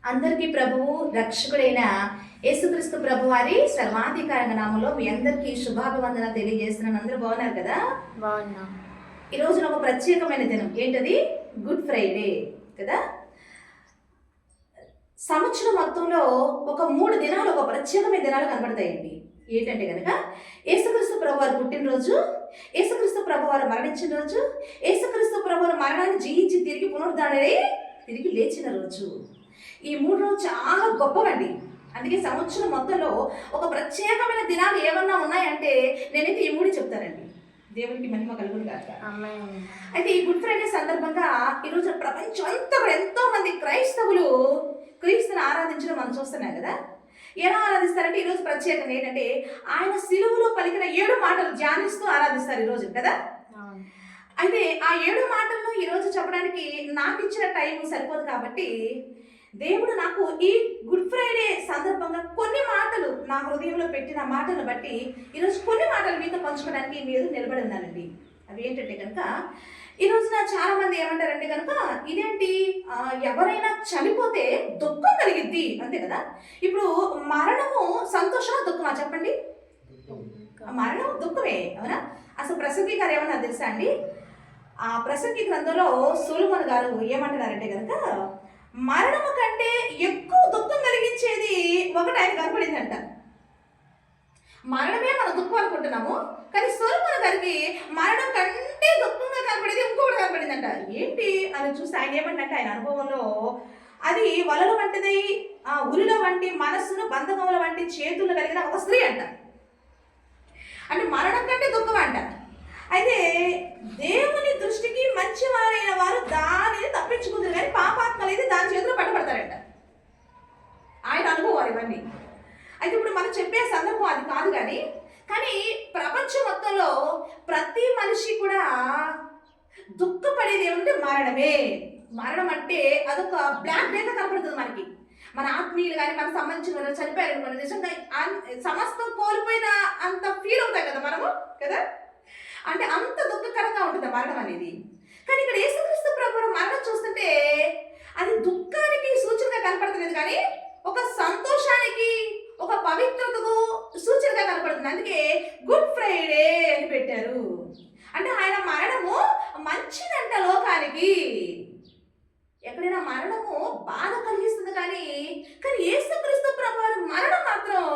అందరికీ ప్రభువు రక్షకుడైన యేసుక్రీస్తు ప్రభువారి సర్వాధికార నామంలో మీ అందరికీ శుభాభివందన తెలియజేస్తున్నాను. అందరూ బాగున్నారు కదా? బాగున్నా. ఈ రోజున ఒక ప్రత్యేకమైన దినం. ఏంటది? గుడ్ ఫ్రైడే కదా. సంవత్సరం మొత్తంలో ఒక 3 దినాలు, ఒక ప్రత్యేకమైన దినాలు కనబడతాయండి. ఏంటంటే కనుక యేసుక్రీస్తు ప్రభువారు పుట్టినరోజు, యేసుక్రీస్తు ప్రభువారు మరణించిన రోజు, యేసుక్రీస్తు ప్రభువారు మరణాన్ని జయించి తిరిగి పునరుద్ధరణై తిరిగి లేచిన రోజు. ఈ 3 రోజులు చాలా గొప్పవండి. అందుకే సంవత్సరం మొత్తంలో ఒక ప్రత్యేకమైన దినాలు ఏమన్నా ఉన్నాయంటే నేనైతే ఈ 3 చెప్తానండి. దేవునికి మహిమ కలుగును గాక. అయితే ఈ గుడ్ ఫ్రైడే సందర్భంగా ఈరోజు ప్రపంచం అంతా కూడా ఎంతో మంది క్రైస్తవులు క్రీస్తుని ఆరాధించడం మనం చూస్తున్నాం కదా. ఎలా ఆరాధిస్తారంటే ఈరోజు ప్రత్యేకంగా ఏంటంటే ఆయన సిలువలో పలికిన 7 మాటలు ధ్యానిస్తూ ఆరాధిస్తారు ఈరోజు కదా. అయితే ఆ 7 మాటలను ఈరోజు చెప్పడానికి నాకు ఇచ్చిన టైం సరిపోదు కాబట్టి దేవుడు నాకు ఈ గుడ్ ఫ్రైడే సందర్భంగా కొన్ని మాటలు నా హృదయంలో పెట్టిన మాటలను బట్టి ఈరోజు కొన్ని మాటలు మీతో పంచుకోవడానికి మీ ఎదురు నిలబడి ఉన్నానండి. అవి ఏంటంటే కనుక ఈరోజున చాలా మంది ఏమంటారంటే కనుక ఇదేంటి, ఎవరైనా చనిపోతే దుఃఖం కలిగిద్ది అంతే కదా. ఇప్పుడు మరణము సంతోషమా దుఃఖమా చెప్పండి? మరణం దుఃఖమే అవునా. అసలు ప్రసంగి గారు ఏమన్నా తెలుసా అండి? ఆ ప్రసంగి గ్రంథంలో సొలొమోను గారు ఏమంటున్నారంటే కనుక మరణము కంటే ఎక్కువ దుఃఖం కలిగించేది ఒకటి ఆయన కనపడిందంట. మరణమే మనం దుఃఖం అనుకుంటున్నాము, కానీ సొలొమోను గారికి మరణం కంటే దుఃఖంగా కనపడేది ఇంకొకటి కనపడిందంట. ఏంటి అని చూస్తే ఆయన ఏమంటే ఆయన అనుభవంలో అది వలల వంటిది, ఉరిలో వంటి మనస్సును, బంధకముల వంటి చేతులు కలిగిన ఒక స్త్రీ అంట. అంటే మరణం కంటే దుఃఖం అంట. అయితే దేవుని దృష్టికి మంచివారైన వారు దానిని తప్పించుకుంటారు, కానీ పాపాత్మలు అయితే దాని చేతిలో పట్టబడతారంట. ఆయన అనుభవాలు ఇవన్నీ. అయితే ఇప్పుడు మనం చెప్పే సందర్భం అది కాదు, కానీ ప్రపంచం మొత్తంలో ప్రతి మనిషి కూడా దుఃఖపడేది ఏమంటే మరణమే. మరణం అంటే అదొక బ్లాక్ డేగా కనపడుతుంది మనకి. మన ఆత్మీయులు కానీ మనకు సంబంధించిన చనిపోయారు మనం నిజంగా సమస్తం కోల్పోయిన అంత ఫీల్ అవుతాం కదా మనము కదా. అంటే అంత దుఃఖకరంగా ఉంటుంది మరణం అనేది. కానీ ఇక్కడ యేసుక్రీస్తు ప్రభువు మరణం చూస్తుంటే అది దుఃఖానికి సూచనగా కనపడతలేదు, కానీ ఒక సంతోషానికి, ఒక పవిత్రతకు సూచనగా కనపడుతుంది. అందుకే గుడ్ ఫ్రైడే అని పెట్టారు. అంటే ఆయన మరణము మంచిదంట లోకానికి. ఎక్కడైనా మరణము బాధ కలిగిస్తుంది, కానీ యేసుక్రీస్తు ప్రభువు మరణం మాత్రం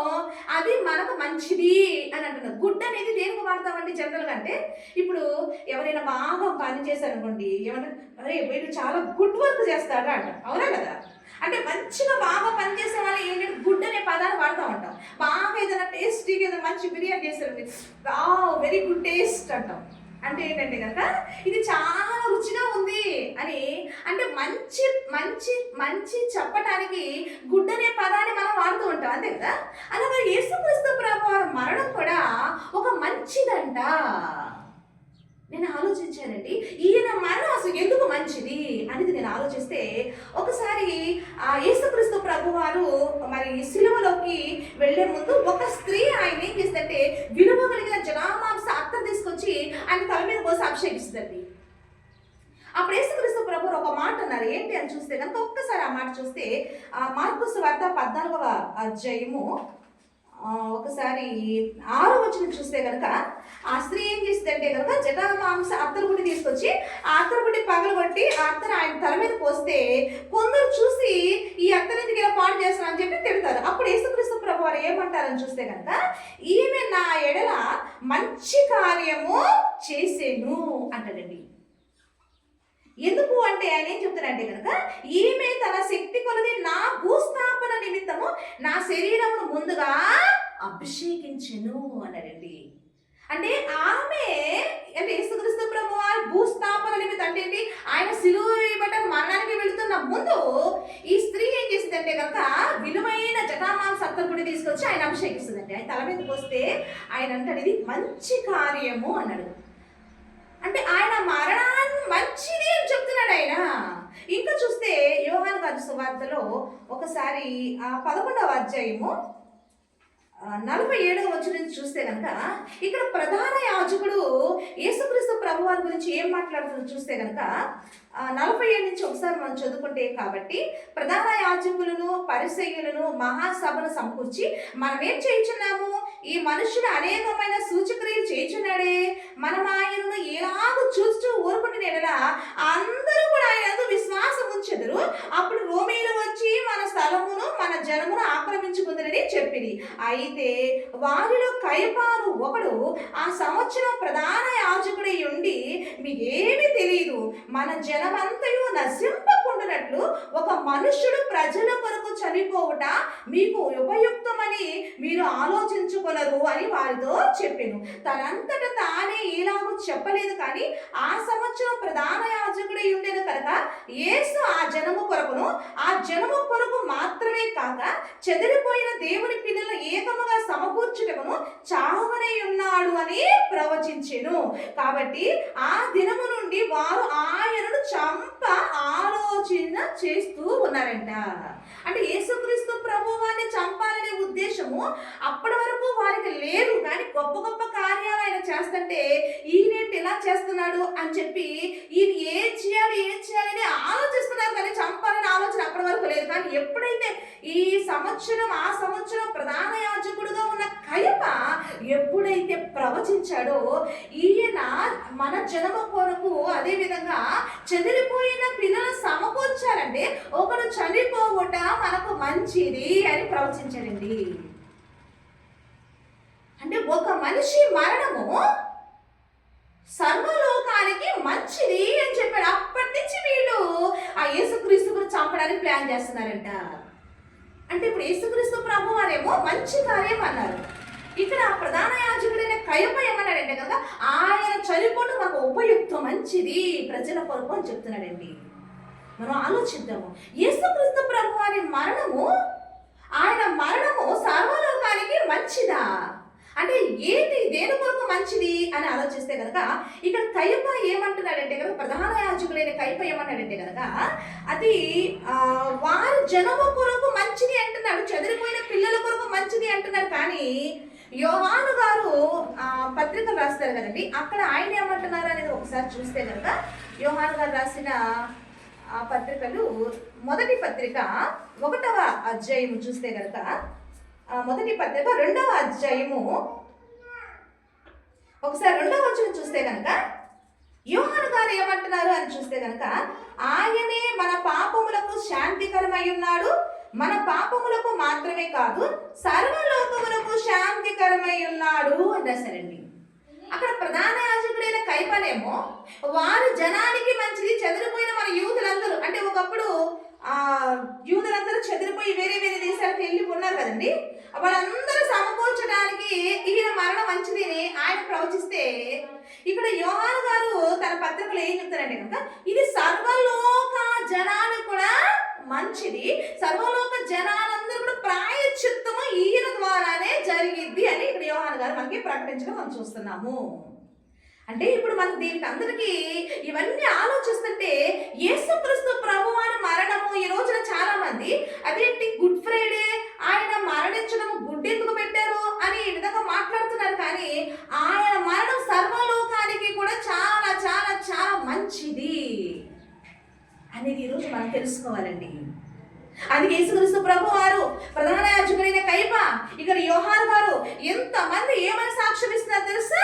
అది మనకు మంచిది అని అంటున్నారు. గుడ్ అనేది దేనికి వాడతామండి జనరల్గా అంటే, ఇప్పుడు ఎవరైనా బాగా పని చేశారనుకోండి, ఏమన్నా అరే వీడు చాలా గుడ్ వర్క్ చేస్తాడు అంట, అవునా కదా. అంటే మంచిగా బాగా పనిచేసే వాళ్ళు ఏంటంటే గుడ్ అనే పదాన్ని వాడుతూ ఉంటాం. బాగా ఏదైనా టేస్టీగా ఏదైనా మంచి బిర్యానీ చేశారండి, వెరీ గుడ్ టేస్ట్ అంటాం. అంటే ఏంటంటే కనుక ఇది చాలా రుచిగా ఉంది అని, అంటే మంచి మంచి మంచి చెప్పటానికి గుడ్ అనే పదాన్ని మనం వాడుతూ ఉంటాం అంతే కదా. అలాగే యేసుక్రీస్తు ప్రభువు మరణం కూడా ఒక మంచిదంట. నేను ఆలోచించానండి, ఈయన మరణం అసలు ఎందుకు మంచిది అనేది నేను ఆలోచిస్తే ఒకసారి ఆ యేసుక్రీస్తు ప్రభువారు మరి సిలువలోకి వెళ్లే ముందు ఒక స్త్రీ ఆయన ఏం చేస్తుందంటే విలువ కలిగిన జనామాంస అత్తరు తీసుకొచ్చి ఆయన తల మీద పోసి అభిషేకిస్తుంది. అప్పుడు యేసుక్రీస్తు ప్రభువు ఒక మాట అన్నారు. ఏంటి అని చూస్తే కనుక ఒక్కసారి ఆ మాట చూస్తే మార్కు సువార్త 14వ అధ్యాయము ఒకసారి 6వ వచనం చూస్తే కనుక ఆ స్త్రీ ఏం చేస్తుందంటే కనుక జటామాంస అత్తరుబుడ్డి తీసుకొచ్చి ఆ అత్తరుబుడ్డి పగలగొట్టి ఆ అత్తరు ఆయన తల మీద పోస్తే కొందరు చూసి ఈ అత్తరెందుకు ఇలా పాడు చేస్తారు అని చెప్పి తిడతారు. అప్పుడు యేసుక్రీస్తు ప్రభువు వారు ఏమంటారని చూస్తే కనుక ఈమె నా ఎడల మంచి కార్యము చేసేను అంటాడండి. ఎందుకు అంటే ఆయన ఏం చెప్తారంటే కనుక ఈమె తన శక్తి కొలది నా భూస్థాపన నిమిత్తము నా శరీరమును ముందుగా అభిషేకించెను అన్నాడండి. అంటే ఆమె అంటే యేసుక్రీస్తు ప్రభువు భూస్థాపన నిమిత్తం అంటే ఏంటి, ఆయన సిలువ వేయబడ్డ మరణానికి వెళుతున్న ముందు ఈ స్త్రీ ఏం చేసిందంటే కనుక విలువైన జటామాంస అత్తరుబుడ్డి తీసుకొచ్చి ఆయన అభిషేకిస్తుందండి. ఆయన తల మీదకి వస్తే ఆయన అంటాడు ఇది మంచి కార్యము అన్నాడు. అంటే ఆయన మరణాన్ని మంచిది అని చెప్తున్నాడు ఆయన. ఇంకా చూస్తే యోహాను గారి సువార్తలో ఒకసారి 11వ అధ్యాయము 47వ వచనం నుంచి చూస్తే కనుక ఇక్కడ ప్రధాన యాజకుడు యేసుక్రీస్తు ప్రభువారి గురించి ఏం మాట్లాడుతుందో చూస్తే కనుక 47 నుంచి ఒకసారి మనం చదువుకుంటే, కాబట్టి ప్రధాన యాజకులను పరిసయ్యులను మహాసభను సమకూర్చి మనం ఏం చేయించున్నాము, ఈ మనుషుడు అనేకమైన సూచక్రియలు చేయించున్నాడే, మనం ఆయనను ఎలాగో చూస్తూ ఊరుకుని ఎడలా అందరూ కూడా ఆయన విశ్వాసం ఉంచెదరు, అప్పుడు రోమీలు వచ్చి మన స్థలమును మన జనమును ఆక్రమించుకుందరని చెప్పింది. అయితే వారిలో కయపాను ఒకడు ఆ సంవత్సరం ప్రధాన యాజకుడై ఉండి, మీకేమీ తెలియదు, మన జనమంతయు నశింపకుండానట్లు ఒక మనుష్యుడు ప్రజల కొరకు చనిపోవుట మీకు ఉపయుక్తమని మీరు ఆలోచించుకొనరు అని వారితో చెప్పాను. తనంతట తానే ఇలాగూ చెప్పలేదు, కానీ ఆ సంవత్సరం ప్రధాన యాజకుడై ఉండేది కనుక యేసు ఆ జనము కొరకు మాత్రమే కాక చెదిరిపోయిన దేవుని పిల్లలు ఏకముగా సమకూర్చుటకును చావనై ఉన్నాడు అని ప్రవచించెను. కాబట్టి ఆ దినము నుండి వారు ఆయనను చంప ఆలోచన చేస్తూ ఉన్నారంట. అంటే యేసుక్రీస్తు ప్రభువాన్ని చంపాలనే ఉద్దేశము అప్పటి వరకు వారికి లేదు, కానీ గొప్ప గొప్ప కార్యాలు ఆయన చేస్తుంటే ఈయనేంటి ఇలా చేస్తున్నాడు అని చెప్పి ఈయన ఏం చేయాలి అని ఆలోచిస్తున్నారు, కానీ చంపాలని ఆలోచన అప్పటి వరకు లేదు. కానీ ఎప్పుడైతే ఆ సంవత్సరం ప్రధాన యాజకుడుగా ఉన్న కయప ఎప్పుడైతే ప్రవచించాడో, ఈయన మన జనమ కొరకు అదే విధంగా చెదిరిపోయిన పిల్లలు సమకూర్చారంటే ఒకడు చనిపోవుట మనకు మంచిది అని ప్రవచించారండి. అంటే ఒక మనిషి మరణము సర్వలోకానికి మంచిది అని చెప్పాడు. అప్పటి నుంచి వీళ్ళు ఆ యేసుక్రీస్తును చంపడానికి ప్లాన్ చేస్తున్నారంట. అంటే ఇప్పుడు యేసుక్రీస్తు ప్రభు వారేమో మంచి కార్యం అన్నారు, ఇక్కడ ప్రధాన యాజకుడైన కయప ఏమన్నాడంటే కనుక ఆయన చనిపోవడం మాకు ఉపయుక్తం, మంచిది ప్రజల కొరకు అని చెప్తున్నాడండి. మనం ఆలోచిద్దాము, యేసుక్రీస్తు ప్రభు వారి ఆయన మరణము సర్వలోకానికి మంచిదా అంటే ఏంటి, దేని కొరకు మంచిది అని ఆలోచిస్తే కనుక ఇక్కడ కయప ఏమంటున్నాడంటే కనుక ప్రధాన యాజకుడైన కయప ఏమన్నాడంటే కనుక అది వారి జనము కొరకు మంచిది అంటున్నాడు, చెదిరిపోయిన పిల్లల కొరకు మంచిది అంటున్నాడు. కానీ యోహాను గారు పత్రికలు రాస్తారు కదండి, అక్కడ ఆయన ఏమంటున్నారు అనేది ఒకసారి చూస్తే కనుక యోహాను గారు రాసిన పత్రికలు మొదటి పత్రిక 1వ అధ్యాయము చూస్తే కనుక మొదటి పత్రిక 2వ అధ్యాయము ఒకసారి 2వ వచనం చూస్తే కనుక యోహాను గారు ఏమంటున్నారు అని చూస్తే కనుక ఆయనే మన పాపములకు శాంతికరమై ఉన్నాడు, మన పాపములకు మాత్రమే కాదు సర్వలోకములకు శాంతికరమై ఉన్నాడు అని రాశారండి. అక్కడ ప్రధాన యాజకుడైన కయపనేమో వారి జనానికి మంచిది, చెదిరిపోయిన మన యూదులందరూ అంటే ఒకప్పుడు యూదులందరూ చెదిరిపోయి వేరే వేరే దేశాలకు వెళ్ళి ఉన్నారు కదండి, వాళ్ళందరూ సమకూర్చడానికి ఈయన మరణం మంచిది ఆయన ప్రవచిస్తే, ఇక్కడ యోహాను గారు తన పత్రికలో ఏం చెప్తారంటే కనుక ఇది సర్వలోక జనాలు కూడా మంచిది, సర్వలోక జనాలందరూ కూడా ప్రాయశ్చిత్తము ఈయన ద్వారానే జరిగిద్ది అని ఇక్కడ యోహాను గారు మనకి ప్రకటించడం మనం చూస్తున్నాము. అంటే ఇప్పుడు మనకు దీనికి అందరికీ ఇవన్నీ ఆలోచిస్తుంటే యేసుక్రీస్తు ప్రభువారి మరణము ఈ రోజున చాలా మంది అదేంటి గుడ్ ఫ్రైడే ఆయన మరణించడం గుడ్ ఎందుకు పెట్టారు అని ఈ విధంగా మాట్లాడుతున్నారు, కానీ ఆయన మరణం సర్వలోకానికి కూడా చాలా చాలా చాలా మంచిది అనేది ఈరోజు మనం తెలుసుకోవాలండి. అందుకే యేసుక్రీస్తు ప్రభువారు ప్రధాన యాజకుడైన కయప ఇక్కడ యోహాను గారు ఎంతమంది ఏమని సాక్ష్యం ఇస్తున్నారు తెలుసా,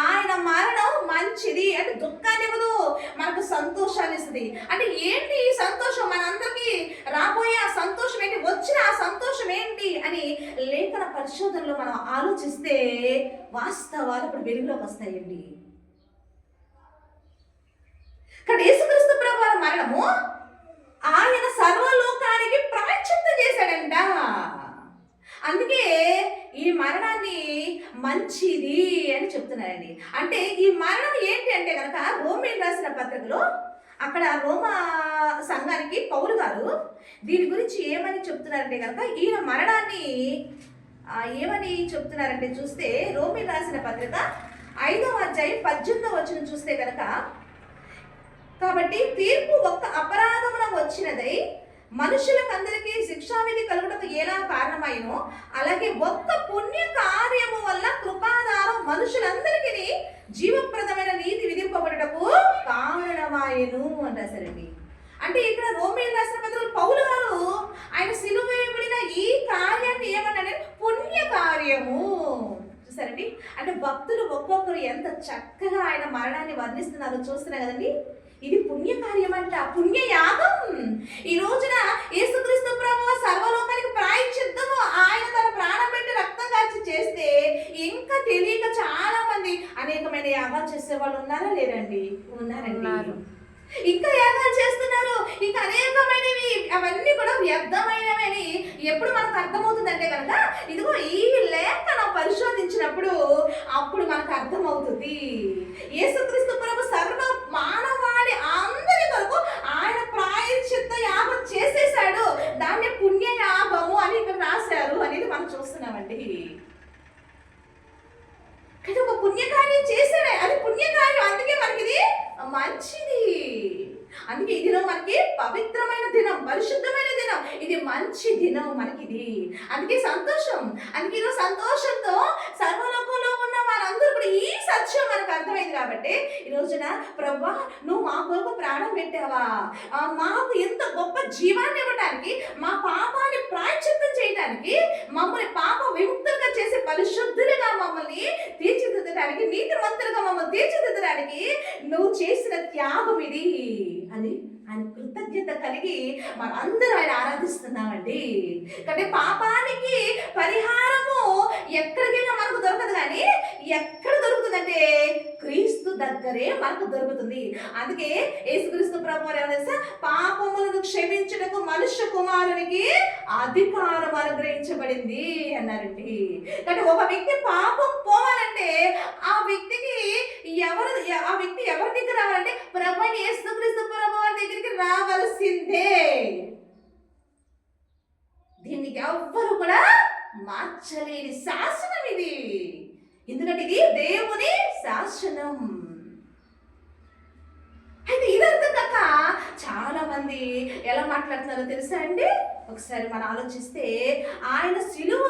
ఆయన మరణం మంచిది అంటే దుఃఖాన్ని ఇవ్వదు, మనకు సంతోషాన్ని ఇస్తుంది. అంటే ఏంటి ఈ సంతోషం, మనందరికీ రాబోయే ఆ సంతోషం ఏంటి, వచ్చిన ఆ సంతోషం ఏంటి అని లేఖన పరిశోధనలో మనం ఆలోచిస్తే వాస్తవాలు ఇప్పుడు వెలుగులోకి వస్తాయండి. కానీ యేసుక్రీస్తు ప్రభువారి మరణము ఆయన సర్వలోకానికి ప్రాయశ్చిత్తం చేశాడంట. అందుకే ఈ మరణాన్ని మంచిది అని చెప్తున్నారండి. అంటే ఈ మరణం ఏంటి అంటే కనుక రోమీయులకు రాసిన పత్రికలో అక్కడ రోమా సంఘానికి పౌలు గారు దీని గురించి ఏమని చెప్తున్నారంటే కనుక ఈయన మరణాన్ని ఏమని చెప్తున్నారంటే చూస్తే రోమీయులకు రాసిన పత్రిక 5వ అధ్యాయం 18వ వచనం చూస్తే కనుక కాబట్టి తీర్పు ఒక్క అపరాధమున వచ్చినదై మనుషులకందరికీ శిక్షావిధి కలుగుటకు ఎలా కారణమైనో అలాగే ఒక్క పుణ్య కార్యము వల్ల కృపాధారం మనుషులందరికీ జీవప్రదమైన నీతి విధింపబడుటకు కారణమాయను అని రాశారండి. అంటే ఇక్కడ రోమీయులకు రాసిన పత్రికలో పౌలు గారు ఆయన సిలువ వేయబడిన ఈ కార్యాన్ని ఏమన్నాడు? పుణ్య కార్యము. చూసారండి, అంటే భక్తులు ఒక్కొక్కరు ఎంత చక్కగా ఆయన మరణాన్ని వర్ణిస్తున్నారో చూస్తున్నారు కదండి. ఇది పుణ్య కార్యం అంట, పుణ్య యాగం. ఈ రోజున యేసుక్రీస్తు ప్రభువు సర్వలోకానికి ప్రాయశ్చిత్తము ఆయన తన ప్రాణం పెట్టి రక్తం కార్చి చేస్తే ఇంకా తెలియక చాలా మంది అనేకమైన యాగాలు చేసే వాళ్ళు ఉన్నారా? లేరండి, ఉన్నారండి. ఇంకా యాగాలు చేస్తున్నారు, ఇంకా అనేకమైనవి, అవన్నీ కూడా వ్యర్థమైనవని ఎప్పుడు మనకు అర్థమవుతుందంటే కనుక ఇదిగో ఈ లేఖను పరిశోధించినప్పుడు అప్పుడు మనకు అర్థమవుతుంది. యేసుక్రీస్తు ప్రభు సర్వ మానవాళి అందరి కొరకు ఆయన ప్రాయశ్చిత్త యాగం చేసేసాడు, దాన్ని పుణ్య యాగము అని ఇక్కడ రాశారు అనేది మనం చూస్తున్నామండి. కానీ ఒక పుణ్యకార్యం చేశాడే, అది పుణ్యకార్యం, అందుకే మనకి ఇది మంచిది. అందుకే ఈ దినం మనకి పవిత్రమైన దినం, పరిశుద్ధమైన దినం, ఇది మంచి దినం మనకిది. అందుకే సంతోషం, అందుకే ఈరోజు సంతోషంతో సర్వలోకంలో ఉన్న వారందరూ కూడా ఈ సత్యం మనకు అర్థమైంది కాబట్టి ఈ రోజున ప్రభువా నువ్వు మా కొరకు ప్రాణం పెట్టావా, మాకు ఎంత గొప్ప జీవాన్ని ఇవ్వడానికి, మా పాపాన్ని ప్రాయశ్చిత్తం చేయడానికి, మమ్మల్ని పాప విముక్తులుగా చేసి పరిశుద్ధులుగా మమ్మల్ని తీర్చిదిద్దడానికి, నీతివంతులుగా మమ్మల్ని తీర్చిదిద్దడానికి నువ్వు చేసిన త్యాగం ఇది అని ఆయన కృతజ్ఞత కలిగి మనందరూ ఆయన ఆరాధిస్తున్నామండి. కాబట్టి పాపానికి పరిహారము ఎక్కడికైనా మనకు దొరకదు, కానీ ఎక్కడ దొరుకుతుందంటే క్రీస్తు దగ్గరే మనకు దొరుకుతుంది. అందుకే యేసుక్రీస్తు ప్రభువు ఏమన్నా పాపములను క్షమించుటకు మనుష్య కుమారునికి అధికారం అనుగ్రహించబడింది అన్నారండి. కాబట్టి ఒక వ్యక్తి పాపం పోవాలంటే ఆ వ్యక్తికి ఆ వ్యక్తి ఎవరి దగ్గర రావాలంటే ప్రభు యేసుక్రీస్తు ప్రభువు దగ్గరికి రావాల్సిందే. దీన్ని ఎవ్వరు కూడా మార్చలేని శాసనం ఇది, ఎందుకంటే ఇది దేవుని శాసనం. అయితే ఇది అర్థం కాక చాలా మంది ఎలా మాట్లాడుతున్నారో తెలుసా అండి? ఒకసారి మనం ఆలోచిస్తే ఆయన సిలువ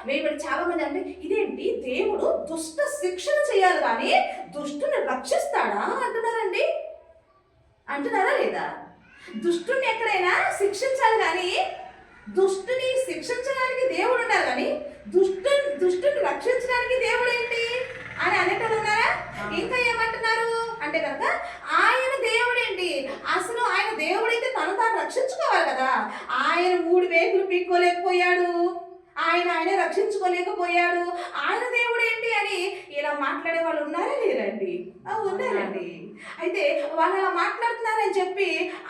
వేయబడి చాలా మంది అంటే ఇదేంటి దేవుడు దుష్ట శిక్షణ చేయాలి కానీ దుష్టుని రక్షిస్తాడా అంటున్నారండి. అంటున్నారా లేదా? దుష్టుని ఎక్కడైనా శిక్షించాలి కానీ దుష్టుని శిక్షించడానికి దేవుడు ఉన్నారు కానీ దుష్టుని రక్షించడానికి దేవుడు ఏంటి అని అనేటోళ్ళు ఉన్నారా? ఇంకా ఏమంటున్నారు అంటే కనుక ఆయన దేవుడు ఏంటి, అసలు ఆయన దేవుడైతే తను తాను రక్షించుకోవాలి కదా, ఆయన 3 వేకులు పీక్కోలేకపోయాడు, ఆయన రక్షించుకోలేకపోయాడు, ఆయన దేవుడు ఏంటి అని ఇలా మాట్లాడే వాళ్ళు ఉన్నారా? లేరండి, ఉన్నారండి. అయితే వాళ్ళు అలా మాట్లాడుతున్నారని చెప్పి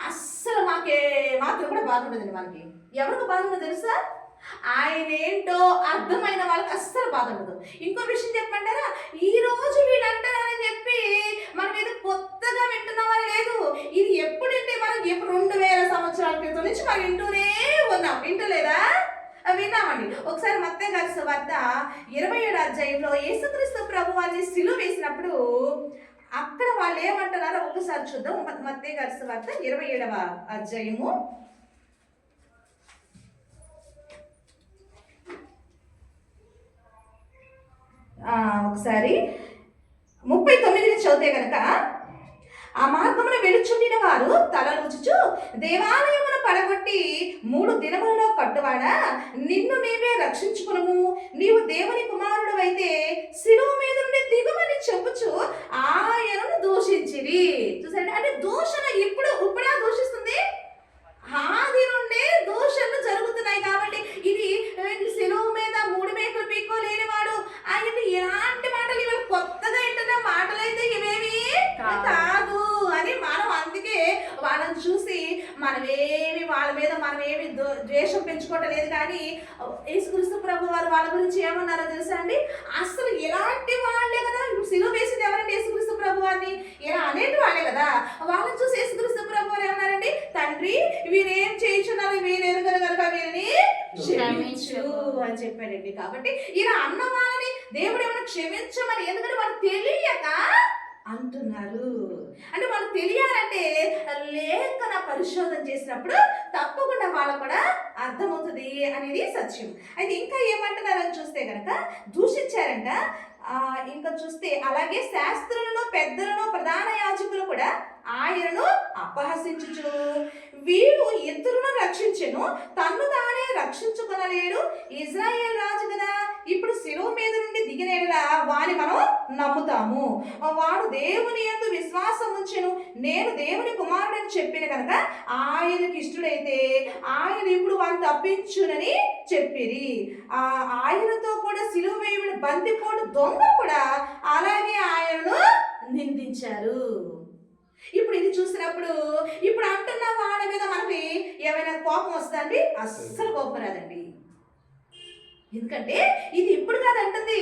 అస్సలు మాత్రం కూడా బాధ ఉండదండి. మనకి ఎవరికి బాధ ఉండదు తెలుసా? ఆయన ఏంటో అర్థమైన వాళ్ళకి అస్సలు బాధ ఉండదు. ఇంకో విషయం చెప్పంటారా, ఈ రోజు వీళ్ళు అంటారని చెప్పి మనం ఏదో కొత్తగా వింటున్నామని లేదు. ఇది ఎప్పుడంటే మనం 2000 సంవత్సరాల క్రితం నుంచి మనం వింటూనే ఉన్నాం, వింటలేదా? విన్నామండి. ఒకసారి మత్తయి గారి సువార్త 27వ అధ్యాయంలో యేసుక్రీస్తు ప్రభువాన్ని సిలువ వేసినప్పుడు అక్కడ వాళ్ళు ఏమంటున్నారో ఒకసారి చూద్దాం. మత్తయి గారి సువార్త 27వ అధ్యాయము ఒకసారి 39 చదివితే కనుక, ఆ మార్గమున వెలుచుండిన వారు తలలుచుచు దేవాలయమును పడగొట్టి 3 దినములలో కట్టువాడా నిన్ను నీవే రక్షించుకును, నీవు దేవుని కుమారుడు అయితే శిలువ మీద నుండి దిగుమని చెప్పుచు ఆయనను దూషించిరి. చూసారండి, అంటే దూషణ ఇప్పుడా దూషిస్తుంది, ఆది నుండే దూషణలు జరుగుతున్నాయి. కాబట్టి ఇది శిలువ మీద 3 మేకులు పీక్కోలేని వాడు ఆయన ఎలాంటి మాటలు, ఇవాళ కొత్తగా వింటున్న మాటలైతే ఇవేమి కాదు అని మనం, అందుకే వాళ్ళని చూసి వాళ్ళ మీద మనమేమి ద్వేషం పెంచుకోవటం లేదు. కానీ యేసుక్రీస్తు ప్రభు వారు వాళ్ళ గురించి ఏమన్నారో తెలుసా అండి? అసలు ఎలాంటి వాళ్ళే కదా, సిలువ వేసింది ఎవరండి? యేసుక్రీస్తు ప్రభు వారిని ఇలా అనేటి వాళ్ళే కదా. వాళ్ళని చూసి యేసుక్రీస్తు ప్రభు వారు ఏమన్నారండి? తండ్రి వీరేం చేయించున్నారు, వీరు ఎరుగరు కనుక వీరిని క్షమించు అని చెప్పాడండి. కాబట్టి ఇలా అన్న వాళ్ళని దేవుడు ఏమైనా క్షమించమని, ఎందుకంటే వాళ్ళు తెలియక అంటున్నారు. అంటే మనకు తెలియాలంటే లేఖన పరిశోధన చేసినప్పుడు తప్పకుండా వాళ్ళకు కూడా అర్థమవుతుంది అనేది సత్యం. అయితే ఇంకా ఏమంటున్నారని చూస్తే కనుక దూషించారంట. ఇంకా చూస్తే అలాగే శాస్త్రులను పెద్దలను ప్రధాన యాజకులు కూడా ఆయనను అపహసించుచు వీడు ఇతరులను రక్షించెను, తన్ను తానే రక్షించుకొనలేడు, ఇజ్రాయేల్ రాజు కదా, ఇప్పుడు శిలువ మీద నుండి దిగినేలా వాని మనం నమ్ముతాము, వాడు దేవుని యందు విశ్వాసం ఉంచెను, నేను దేవుని కుమారుడని చెప్పిన కనుక ఆయనకి ఇష్టడైతే ఆయన ఇప్పుడు వారిని తప్పించునని చెప్పిరి. ఆయనతో కూడా శిలువ వేయబడిన బందిపోటు దొంగలు కూడా అలాగే ఆయనను నిందించారు. ఇప్పుడు ఇది చూసినప్పుడు ఇప్పుడు అంటున్న వాళ్ళ మీద మనకి ఏమైనా కోపం వస్తుందండి? అస్సలు కోపం రాదండి. ఎందుకంటే ఇది ఇప్పుడు కాదంటుంది,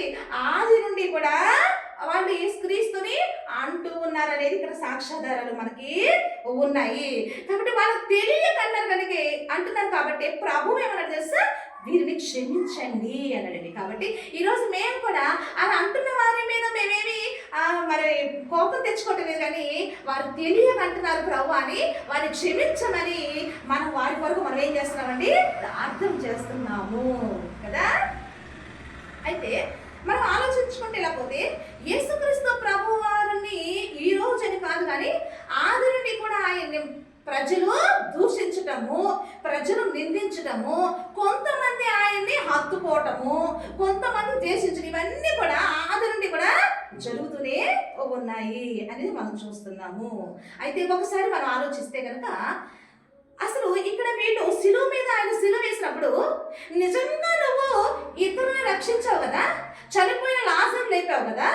ఆది నుండి కూడా వాళ్ళు యేసుక్రీస్తుని అంటూ ఉన్నారనేది ఇక్కడ సాక్ష్యాధారాలు మనకి ఉన్నాయి. కాబట్టి వాళ్ళకి తెలియకన్నారు కనుక అంటున్నారు. కాబట్టి ప్రభు ఏమన్నాడు తెలుసా? వీరిని క్షమించండి అన్నాడండి. కాబట్టి ఈరోజు మేము కూడా అలా అంటున్న వారి మీద మేమేమి మరి కోపం తెచ్చుకోవటం లేదు, కానీ వారు తెలియక అంటున్నారు ప్రభు అని వారిని క్షమించమని మనం వారి కొరకు మనం ఏం చేస్తున్నామండి? ప్రార్థన చేస్తున్నాము కదా. అయితే మనం ఆలోచించుకుంటే లేకపోతే యేసుక్రీస్తు ప్రభు వారిని ఈ రోజని కాదు, కానీ ఆది నుండి కూడా ఆయన్ని ప్రజలు దూషించటము, ప్రజలు నిందించటము, కొంతమంది ఆయన్ని హత్తుకోవటము, కొంతమంది ద్వేషించడం, ఇవన్నీ కూడా ఆది నుండి కూడా జరుగుతూనే ఉన్నాయి అనేది మనం చూస్తున్నాము. అయితే ఒకసారి మనం ఆలోచిస్తే కనుక అసలు ఇక్కడ వీళ్ళు శిలువ మీద ఆయన శిలువ వేసినప్పుడు నిజంగా నువ్వు ఇతరులను రక్షించావు కదా, చనిపోయిన లాజరును లేపావు కదా,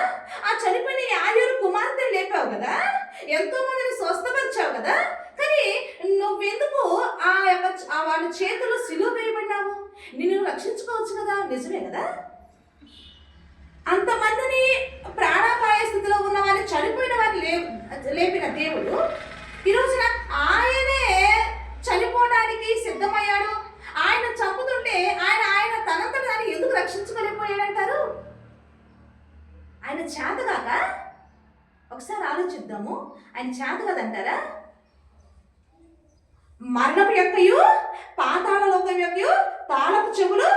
ఆ చనిపోయిన యాయూరు కుమార్తెను లేపావు కదా, ఎంతో మందిని స్వస్థపరిచావు కదా, కానీ నువ్వెందుకు వాళ్ళ చేతులు శిలువ వేయబడినావు? నిన్ను రక్షించుకోవచ్చు కదా. నిజమే కదా, అంతమందిని ప్రాణాపాయ స్థితిలో ఉన్న వారిని, చనిపోయిన వారిని లేపిన దేవుడు ఈ రోజున ఆయనే చనిపోవడానికి సిద్ధమయ్యాడు. ఆయన చంపుతుంటే ఆయన తనంతట దాన్ని ఎందుకు రక్షించుకోలేకపోయాడంటారు? ఆయన చేతగాక? ఒకసారి ఆలోచిద్దాము. ఆయన చేతగాదంటారా? మరణం యొక్కయు పాతాళ లోకం యొక్కయు తాళపు చెవులు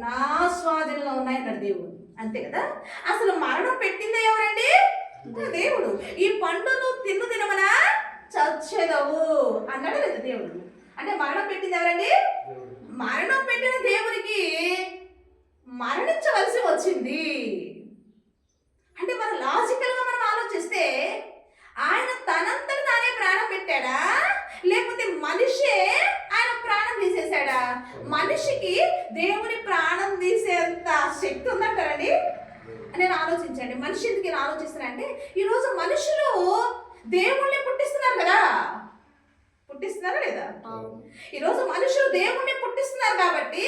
నా స్వాధీనంలో ఉన్నాయన్నాడు దేవుడు. అంతే కదా. అసలు మరణం పెట్టింది ఎవరండి? దేవుడు. ఈ పండును తినమనా చచ్చేదవు అన్నాడు లేదా దేవుడు. అంటే మరణం పెట్టింది ఎవరండి? మరణం పెట్టిన దేవునికి మరణించవలసి వచ్చింది. అంటే మన లాజికల్ గా మనం ఆలోచిస్తే ఆయన తనంతట తానే ప్రాణం పెట్టాడా, లేకపోతే మనిషే ఆయన ప్రాణం తీసేశాడా? మనిషికి దేవుని ప్రాణం తీసేంత శక్తి ఉందంటారండి. నేను ఆలోచించండి, మనిషి ఎందుకు ఇలా ఆలోచిస్తున్నారంటే ఈరోజు మనుషులు దేవుణ్ణి పుట్టిస్తున్నారు కదా. పుట్టిస్తున్నారా లేదా? ఈరోజు మనుషులు దేవుణ్ణి పుట్టిస్తున్నారు కాబట్టి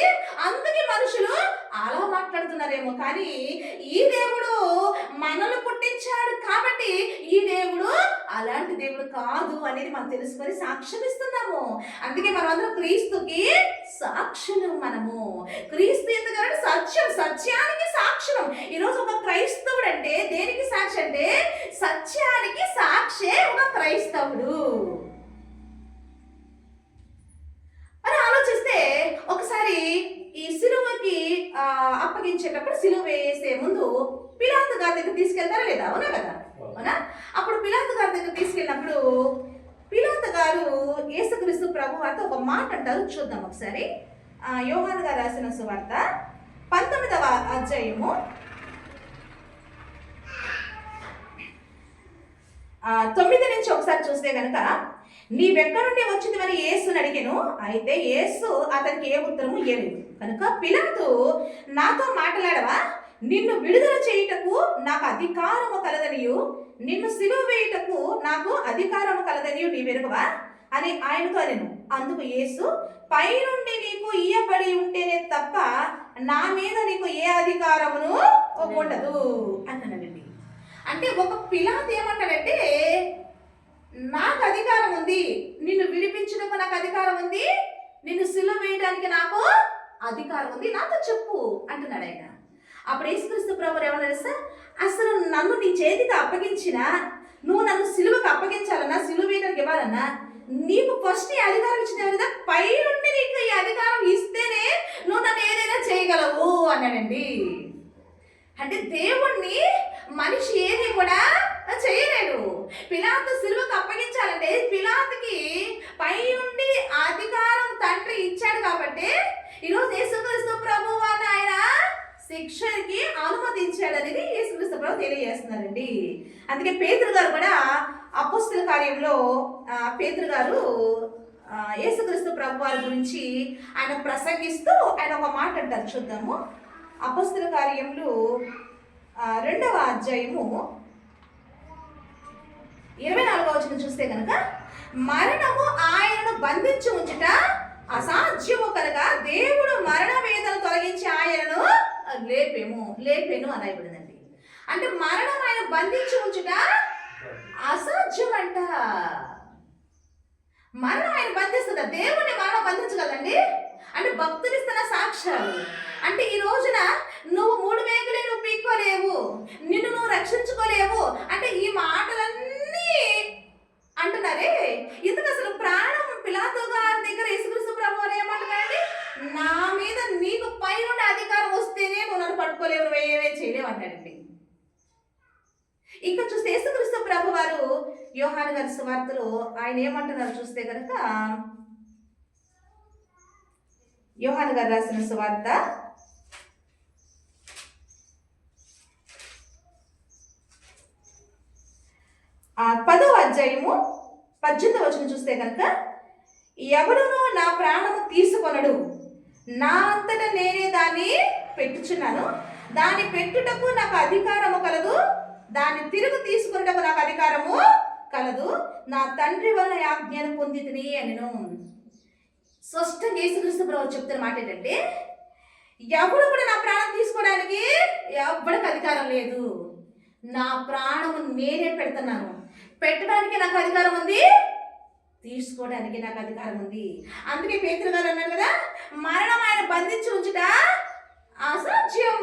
అందుకే మనుషులు అలా మాట్లాడుతున్నారేమో, కానీ ఈ దేవుడు మనల్ని పుట్టించాడు కాబట్టి ఈ దేవుడు అలాంటి దేవుడు కాదు అనేది మనం తెలుసుకొని సాక్ష్యం ఇస్తున్నాము. అందుకే మనం అందరం క్రీస్తుకి సాక్షులు. మనము క్రీస్తు ఎందుకంటే సత్యం, సత్యానికి సాక్ష్యం. ఈరోజు ఒక క్రైస్తవుడు అంటే దేనికి సాక్షి? అంటే సత్యానికి సాక్షే ఒక క్రైస్తవుడు. మరి ఆలోచిస్తే ఒకసారి ఈ సిలువకి అప్పగించేటప్పుడు, సిలువ వేసే ముందు పిలాతు గారి దగ్గర తీసుకెళ్తారా లేదా? అవునా కదా, అవునా? అప్పుడు పిలాతు గారి దగ్గర తీసుకెళ్ళినప్పుడు పిలాతు గారు యేసుక్రీస్తు ప్రభు వారితో ఒక మాట అంటారు. చూద్దాం ఒకసారి. యోహాను గారు రాసిన సువార్త 19వ అధ్యాయము 9 నుంచి ఒకసారి చూస్తే కనుక, నీవెక్కడ నుండి వచ్చిందని యేసుని అడిగాను. అయితే యేసు అతనికి ఏ ఉత్తరము ఇయ్యలేదు. కనుక పిలాతు, నాతో మాట్లాడవా? నిన్ను విడుదల చేయుటకు నాకు అధికారము కలదనియు, నిన్ను సిలువ వేయుటకు నాకు అధికారము కలదనియు నీవెరుగవా అని ఆయనతో అనెను. అందుకు యేసు, పైనుండి నీకు ఇయ్యబడి ఉంటేనే తప్ప నా మీద నీకు ఏ అధికారమును ఉండదు అన్నాడండి. అంటే ఒక పిలాతు ఏమంటాడంటే, నాకు అధికారం ఉంది, నిన్ను విడిపించడానికి నాకు అధికారం ఉంది, నిన్ను సిలువ వేయడానికి నాకు అధికారం ఉంది, నాతో చెప్పు అంటున్నాడు ఆయన. అప్పుడు యేసుక్రీస్తు ప్రభువు ఏమన్నా తెలుసా? అసలు నన్ను నీ చేతికి అప్పగించినా నువ్వు నన్ను సిలువకు అప్పగించాలన్నా, సిలువ వేయడానికి ఇవ్వాలన్నా నీకు ఫస్ట్ ఈ అధికారం ఇచ్చిన కదా, పై నుండి నీకు ఈ అధికారం ఇస్తేనే నువ్వు నన్ను ఏదైనా చేయగలవు అన్నాడండి. అంటే దేవుణ్ణి మనిషి ఏది కూడా చేయలేడు. పిలాతు సిలువకు అప్పగించాలంటే పిలాతుకి పై నుండి అధికారం తండ్రి ఇచ్చాడు కాబట్టి ఈరోజు యేసుక్రీస్తు ప్రభువు అని ఆయన శిక్షకి అనుమతించాడు అనేది యేసుక్రీస్తు ప్రభు తెలియజేస్తున్నారండి. అందుకే పేతురు గారు కూడా అపోస్తల కార్యంలో పేతురు గారు యేసుక్రీస్తు ప్రభు వారి గురించి ఆయన ప్రసంగిస్తూ ఆయన ఒక మాట అంటారు, చూద్దాము. అపోస్తల కార్యములు 2వ అధ్యాయము 24వ వచనం చూస్తే కనుక, మరణము ఆయనను బంధించి ఉంచుట అసాధ్యము కనుక దేవుడు మరణ వేదన తొలగించి ఆయనను లేపెను అని అయిపోయిందండి. అంటే మరణం ఆయన బంధించి ఉంచుట అసాధ్యం అంట. మరణం ఆయన బంధిస్తుందా? దేవుడిని మరణం బంధించగలండి. అంటే భక్తులిస్తున్న సాక్ష్యాలు. అంటే ఈ రోజున నువ్వు 3 మేకలే నువ్వు పీక్కోలేవు, నిన్ను నువ్వు రక్షించుకోలేవు అంటే ఈ మాటలన్నీ అంటున్నారే. ఎందుకు అసలు ప్రాణం పిలాతు గారి దగ్గర యేసుక్రీస్తు ప్రభువు ఏమంటున్నాడండి, నా మీద నీకు పై నుండి అధికారం వస్తేనే నువ్వు నన్ను పట్టుకోలేవు, నువ్వు ఏమేం చేయలేవు అంటాడండి. ఇంకా చూస్తే యేసుక్రీస్తు ప్రభు వారు యోహాను గారి సువార్తలో ఆయన ఏమంటున్నారు చూస్తే కనుక, యోహాను గారు రాసిన సువార్త 10వ అధ్యాయము 18వ వచనం చూస్తే కనుక, ఎవడును నా ప్రాణము తీసుకొనడు, నా అంతట నేనే దాన్ని పెట్టుచున్నాను, దాన్ని పెట్టుటకు నాకు అధికారము కలదు, దాన్ని తిరుగు తీసుకున్నటకు నాకు అధికారము కలదు, నా తండ్రి వలన ఆజ్ఞను పొందితిని అనెను. స్పష్టంగా యేసుక్రీస్తు ప్రభువు చెప్తున్న మాట ఏంటంటే, ఎవడు కూడా నా ప్రాణం తీసుకోవడానికి ఎవరికి అధికారం లేదు. నా ప్రాణము నేనే పెడుతున్నాను. పెట్టడానికి నాకు అధికారం ఉంది, తీసుకోవడానికి నాకు అధికారం ఉంది. అందుకే పేతురు గారు అన్నారు కదా, మరణం ఆయన బంధించి ఉంచుట అసాధ్యం.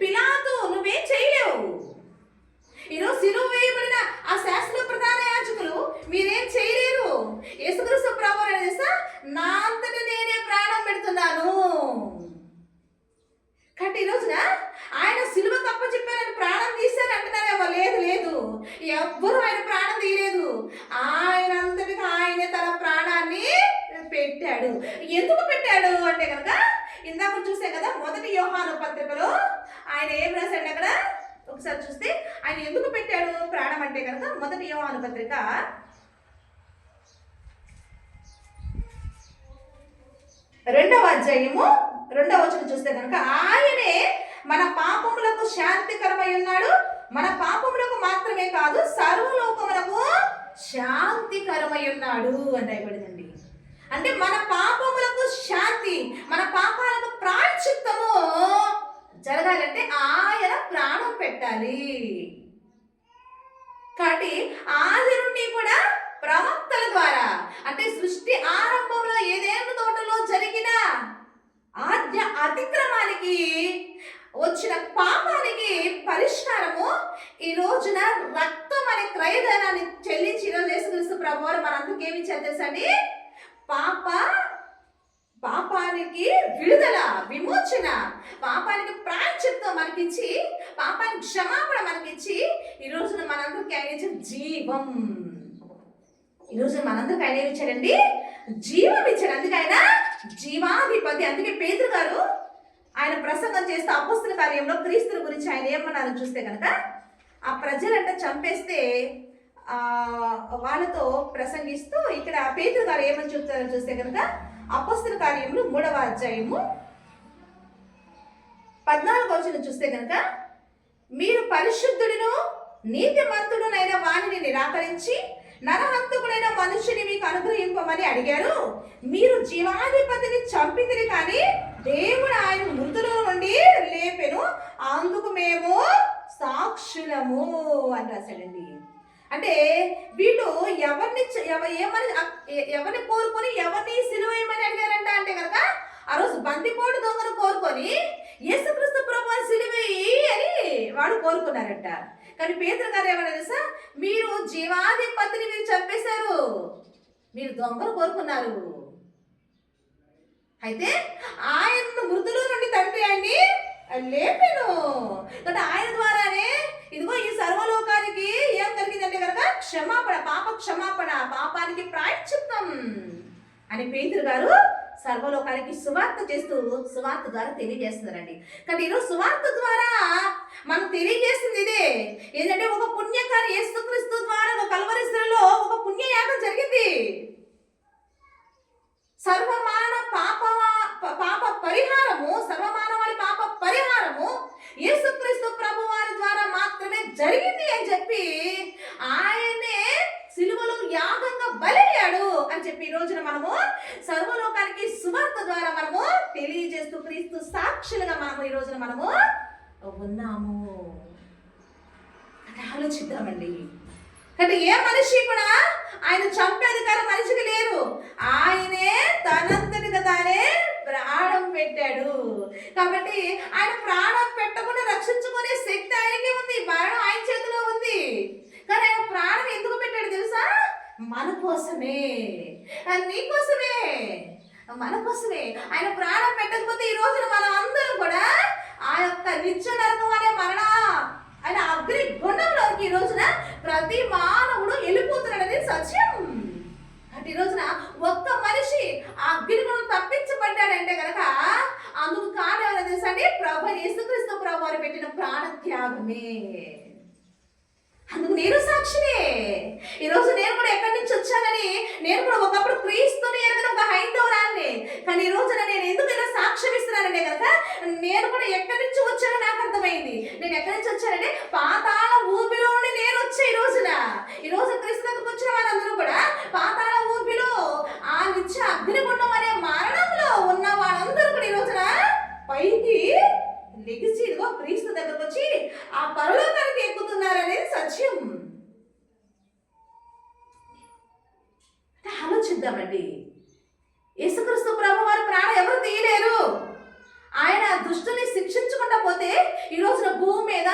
పిలాతు నువ్వేం చేయలేవు. ఈరోజు సిలువ వేయబడిన ఆ శాస్త్ర ప్రధాన యాజకులు మీరేం చేయలేరు. యేసుక్రీస్తు ప్రభువు ఏం చేస్తా, నా అంతట నేనే ప్రాణం పెడుతున్నాను. కాబట్టి ఈ రోజున ఆయన సిలువ తప్ప చెప్పారని ప్రాణం తీశారు అంటున్నారేమో. లేదు లేదు, ఎవ్వరూ ఆయన ప్రాణం తీయలేదు. ఆయన అంతటిగా ఆయనే తన ప్రాణాన్ని పెట్టాడు. ఎందుకు పెట్టాడు అంటే కనుక, ఇందాక చూసే కదా 1 యోహాను పత్రికలో ఆయన ఏం రాశాడు అక్కడ ఒకసారి చూస్తే, ఆయన ఎందుకు పెట్టాడు ప్రాణం అంటే కనుక 1 యోహాను పత్రిక 2వ అధ్యాయము 2వ వచనం చూస్తే కనుక, ఆయనే మన పాపములకు శాంతికరమై ఉన్నాడు, మన పాపములకు మాత్రమే కాదు సర్వలోకములకు శాంతికరమై ఉన్నాడు అని రాయబడిందండి. అంటే మన పాపములకు శాంతి, మన పాపాలకు ప్రాయశ్చిత్తము జరగాలంటే ఆయన ప్రాణం పెట్టాలి. కాబట్టి ఆది నుండి కూడా ప్రవక్తల ద్వారా, అంటే సృష్టి ఆరంభంలో ఏదేను తోటలో జరిగిన ఆజ్ఞ అతిక్రమానికి వచ్చిన పాపానికి పరిష్కారము ఈ రోజున రక్తం అనే క్రయధనాన్ని చెల్లించి ఈరోజు యేసుక్రీస్తు ప్రభువారు మనందరికీ ఏమి ఇచ్చారు తెలుసా అండి? పాపానికి విడుదల, విమోచన, పాపానికి ప్రాయశ్చిత్తం మనకిచ్చి, పాపానికి క్షమాపణ మనకిచ్చి ఈ రోజున మనందరికీ ఆయన ఇచ్చిన జీవం. ఈ రోజు మనందరికీ ఆయన ఏమి ఇచ్చాడండి? జీవం ఇచ్చాడు. అందుకే ఆయన జీవాధిపతి. అందుకే పేతురు గారు ఆయన ప్రసంగం చేస్తే అపోస్తల కార్యంలో క్రీస్తు గురించి ఆయన ఏమన్నారో చూస్తే కనుక, ఆ ప్రజలంట చంపేస్తే వాళ్ళతో ప్రసంగిస్తూ ఇక్కడ పేతురు గారు ఏమని చెప్తారో చూస్తే కనుక, అపోస్తల కార్యములు 3వ అధ్యాయము 14వ వచనం చూస్తే కనుక, మీరు పరిశుద్ధుడును నీతిమంతుడునైన వాణిని నిరాకరించి నరహంతకుడైన మనుష్యుని మీకు అనుగ్రహింపమని అడిగారు. మీరు జీవాధిపతిని చంపితిరి కానీ దేవుడు ఆయన మృతుల నుండి లేపెను, అందుకు మేము సాక్షులము అని రాశాడండి. అంటే వీళ్ళు ఎవరిని కోరుకొని ఎవరిని సిలువేయమని అడిగారంట అంటే కనుక, ఆ రోజు బందిపోటు దొంగను కోరుకొని యేసుక్రీస్తు ప్రభువుని సిలువేయి అని వాడు కోరుకున్నారంట. కానీ పేతురు గారు ఏమన్నా తెలుసా, మీరు జీవాధిపతిని మీరు చంపేశారు, మీరు దొంగలు కోరుకున్నారు. అయితే ఆయన మృతుల నుండి తండ్రి ఆయన్ని లేపెను. కాబట్టి ఆయన ద్వారానే ఇదిగో ఈ సర్వలోకానికి ఏం కలిగిందంటే కనుక క్షమాపణ, పాప క్షమాపణ, పాపానికి ప్రాయశ్చిత్తం అని పేతురు గారు సర్వలోకానికి సువార్త చేస్తూ సువార్త ద్వారా తెలియజేస్తున్నారండి. కానీ ఈరోజు సువార్త ద్వారా మనం తెలియజేస్తుంది ఇదే, ఏంటంటే ఒక పుణ్యకారి యేసుక్రీస్తు ద్వారా ఒక కల్వరి శిలువలో ఒక పుణ్యయాగం జరిగింది. సర్వమాన పాప పరిహారము, సర్వమానవాడి పాప పరిహారము యేసుక్రీస్తు ప్రభు వారి ద్వారా మాత్రమే జరిగింది అని చెప్పి ఆయనే సిలువలో యాగంగా బలయ్యాడు అని చెప్పి ఈ రోజున మనము సర్వలోకానికి సువార్త ద్వారా మనము తెలియజేస్తూ క్రీస్తు సాక్షులుగా మనము ఈ రోజున మనము ఉన్నాము. అది ఆలోచిద్దామండి. కాబట్టి ఏ మనిషి కూడా ఆయన చంపే అధికారం మనిషికి లేదు. ఆయనే తనంతటిగా తానే ప్రాణం పెట్టాడు. కాబట్టి ఆయన ప్రాణం పెట్టకుండా రక్షించుకునే శక్తి ఆయనకే ఉంది, మరణం ఆయన చేతిలో ఉంది. కానీ ఆయన ప్రాణం ఎందుకు పెట్టాడు తెలుసా? మన కోసమే, నీ కోసమే, మన కోసమే. ఆయన ప్రాణం పెట్టకపోతే ఈ రోజున మనం అందరం కూడా ఆ యొక్క నిత్య నరకం అనే ఆయన అగ్ని గుండంలోకి ఈ రోజున ప్రతి మానవుడు వెళ్ళిపోతున్నాడు అనేది సత్యం. అంటే ఈ రోజున ఒక్క మనిషి ఆ అగ్నిగుండం తప్పించబడ్డాడంటే కనుక అందుకు కారణం ఏమైనా తెలుసా అండి? ప్రభు యేసుక్రీస్తు ప్రభు వారు పెట్టిన ప్రాణ త్యాగమే. అందుకు నేను సాక్షినే. ఈరోజు నేను కూడా ఎక్కడి నుంచి వచ్చానని, నేను కూడా ఒకప్పుడు క్రీస్తుని ఎరగని ఒక హైందవురాన్ని, కానీ ఈ రోజున నేను ఎందుకు ఇలా సాక్ష్యం ఇస్తున్నానంటే కనుక నేను కూడా ఎక్కడి నుంచి వచ్చానో నాకు అర్థమైంది. నేను ఎక్కడి నుంచి వచ్చానంటే పాతాళ ఊబిలో నుండి నేను వచ్చే ఈ రోజు క్రీస్తు దగ్గరకు వచ్చిన వాళ్ళందరూ కూడా పాతాళ ఊబిలో ఆ నిత్య అగ్నిగుండం అనే మరణంలో ఉన్న వాళ్ళందరూ కూడా ఈ రోజున పైకి లెగిసి ఇదిగో క్రీస్తు దగ్గరకు వచ్చి ఆ పరలోకానికి ఎక్కుతున్నారనేది సత్యం. ఆలోచిద్దామండి. యేసుక్రీస్తు ప్రభు వారి ప్రాణం ఎవరు తీయలేరు. ఆయన దుష్టుని శిక్షించుకుంటా పోతే ఈ రోజున భూమి మీద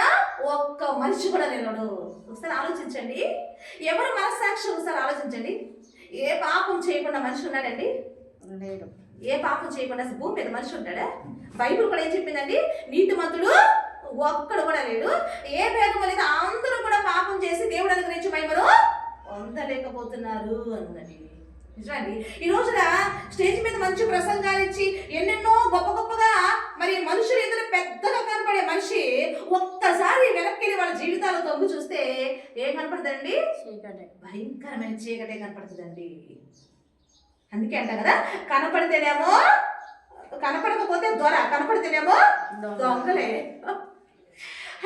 ఒక్క మనిషి కూడా నిలడు. ఒకసారి ఆలోచించండి. ఎవరు మనస్సాక్షి ఒకసారి ఆలోచించండి. ఏ పాపం చేయకుండా మనిషి ఉన్నాడండి? లేడు. ఏ పాపం చేయకుండా భూమి మీద మనిషి ఉంటాడా? బైబిల్ కూడా ఏం చెప్పిందండి? నీతిమంతుడు ఒక్కడు కూడా లేడు, ఏ భేదం లేదు, అందరూ కూడా పాపం చేసి దేవుడు అనుగ్రహించి మహిమను పొందలేకపోతున్నారు అన్నది నిజమండి. ఈ రోజున స్టేజ్ మీద మంచి ప్రసంగాలు ఇచ్చి ఎన్నెన్నో గొప్ప గొప్పగా మరి మనుషులు ఎదురు పెద్దగా కనపడే మనిషి ఒక్కసారి వెనక్కి వాళ్ళ జీవితాలు తొంగి చూస్తే ఏం కనపడుతుందండి? చీకటే, భయంకరమైన చీకటే కనపడుతుందండి. అందుకే అంట కదా, కనపడితేనేమో కనపడకపోతే దొర, కనపడితేనేమో దొంగలే.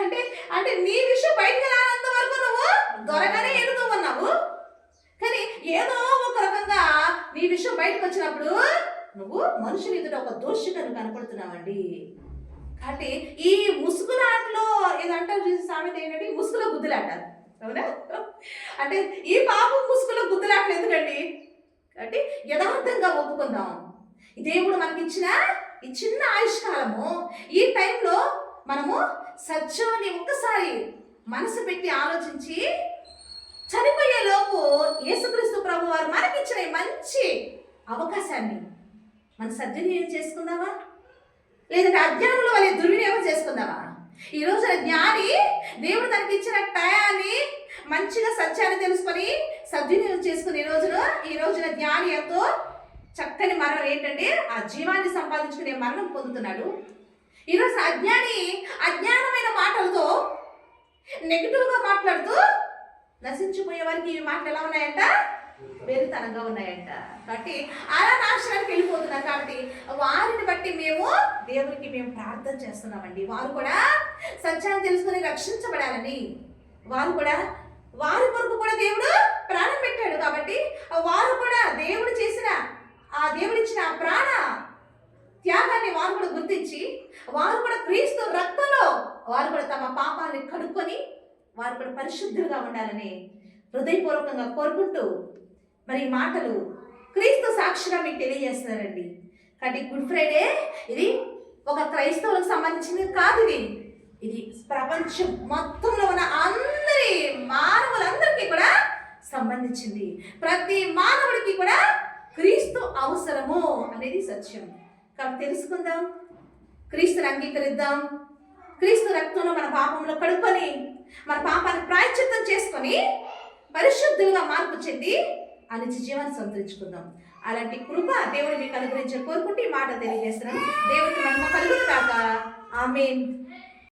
అంటే అంటే నీ విషయం బయటకు రానంత వరకు నువ్వు దొరగానే ఎదుగుతూ ఉన్నావు. కానీ ఏదో ఒక రకంగా నీ విషయం బయటకు వచ్చినప్పుడు నువ్వు మనుషులు ఎదుట ఒక దోషిగా నువ్వు కనపడుతున్నావండి. కాబట్టి ఈ ముసుగులాటలో ఏదంటారు సామెత ఏంటంటే ముసుగులో గుద్దులాట, అవునా? అంటే ఈ పాపం ముసుగులో గుద్దులాటలు ఎందుకండి? అంటే యథార్థంగా ఒప్పుకుందాం. దేవుడు మనకిచ్చిన ఈ చిన్న ఆయుష్కాలము, ఈ టైంలో మనము సత్యాన్ని ఒక్కసారి మనసు పెట్టి ఆలోచించి చనిపోయే లోపు యేసుక్రీస్తు ప్రభు వారు మనకిచ్చిన మంచి అవకాశాన్ని మన సద్వినియోగం చేసుకుందామా, లేదంటే అజ్ఞానుల వల్ల దుర్వినియోగం చేసుకుందామా? ఈ రోజున జ్ఞాని దేవుడు తనకి ఇచ్చిన టయాన్ని మంచిగా సత్యాన్ని తెలుసుకొని సద్వినియోగం చేసుకుని ఈ రోజున జ్ఞాని ఎంతో చక్కని మరణం ఏంటంటే ఆ జీవాన్ని సంపాదించుకునే మరణం పొందుతున్నాడు. ఈరోజు అజ్ఞాని అజ్ఞానమైన మాటలతో నెగిటివ్గా మాట్లాడుతూ నశించిపోయే వారికి ఈ మాటలు ఎలా ఉన్నాయంట? వెరితనంగా ఉన్నాయంట. కాబట్టి అలా నాశనానికి వెళ్ళిపోతున్నారు. కాబట్టి వారిని బట్టి మేము దేవునికి ప్రార్థన చేస్తున్నామండి. వారు కూడా సత్యాన్ని తెలుసుకుని రక్షించబడాలని, వారి కొరకు కూడా దేవుడు ప్రాణం పెట్టాడు. కాబట్టి వారు కూడా దేవుడిచ్చిన ప్రాణ త్యాగాన్ని వారు కూడా గుర్తించి, వారు కూడా క్రీస్తు రక్తంలో వారు కూడా తమ పాపాన్ని కడుక్కొని వారు కూడా పరిశుద్ధులుగా ఉండాలని హృదయపూర్వకంగా కోరుకుంటూ మరి ఈ మాటలు క్రీస్తు సాక్షిగా మీకు తెలియజేస్తున్నారండి. కాబట్టి గుడ్ ఫ్రైడే ఇది ఒక క్రైస్తవులకు సంబంధించింది కాదు. ఇది ప్రపంచం మొత్తంలో ఉన్న అందరి మానవులందరికీ కూడా సంబంధించింది. ప్రతి మానవుడికి కూడా క్రీస్తు అవసరము అనేది సత్యం. కాబట్టి తెలుసుకుందాం, క్రీస్తుని అంగీకరిద్దాం, క్రీస్తు రక్తంలో మన పాపంలో కడుక్కొని మన పాపాన్ని ప్రాయశ్చిత్తం చేసుకొని పరిశుద్ధులుగా మార్పు చెంది ఆ నిత్య జీవాన్ని సంతరించుకుందాం. అలాంటి కృప దేవుడు మీకు అనుగ్రహించే కోరుకుంటే ఈ మాట తెలియజేస్తున్నాను. దేవుడికి మహిమ కలుగును గాక. ఆమేన్.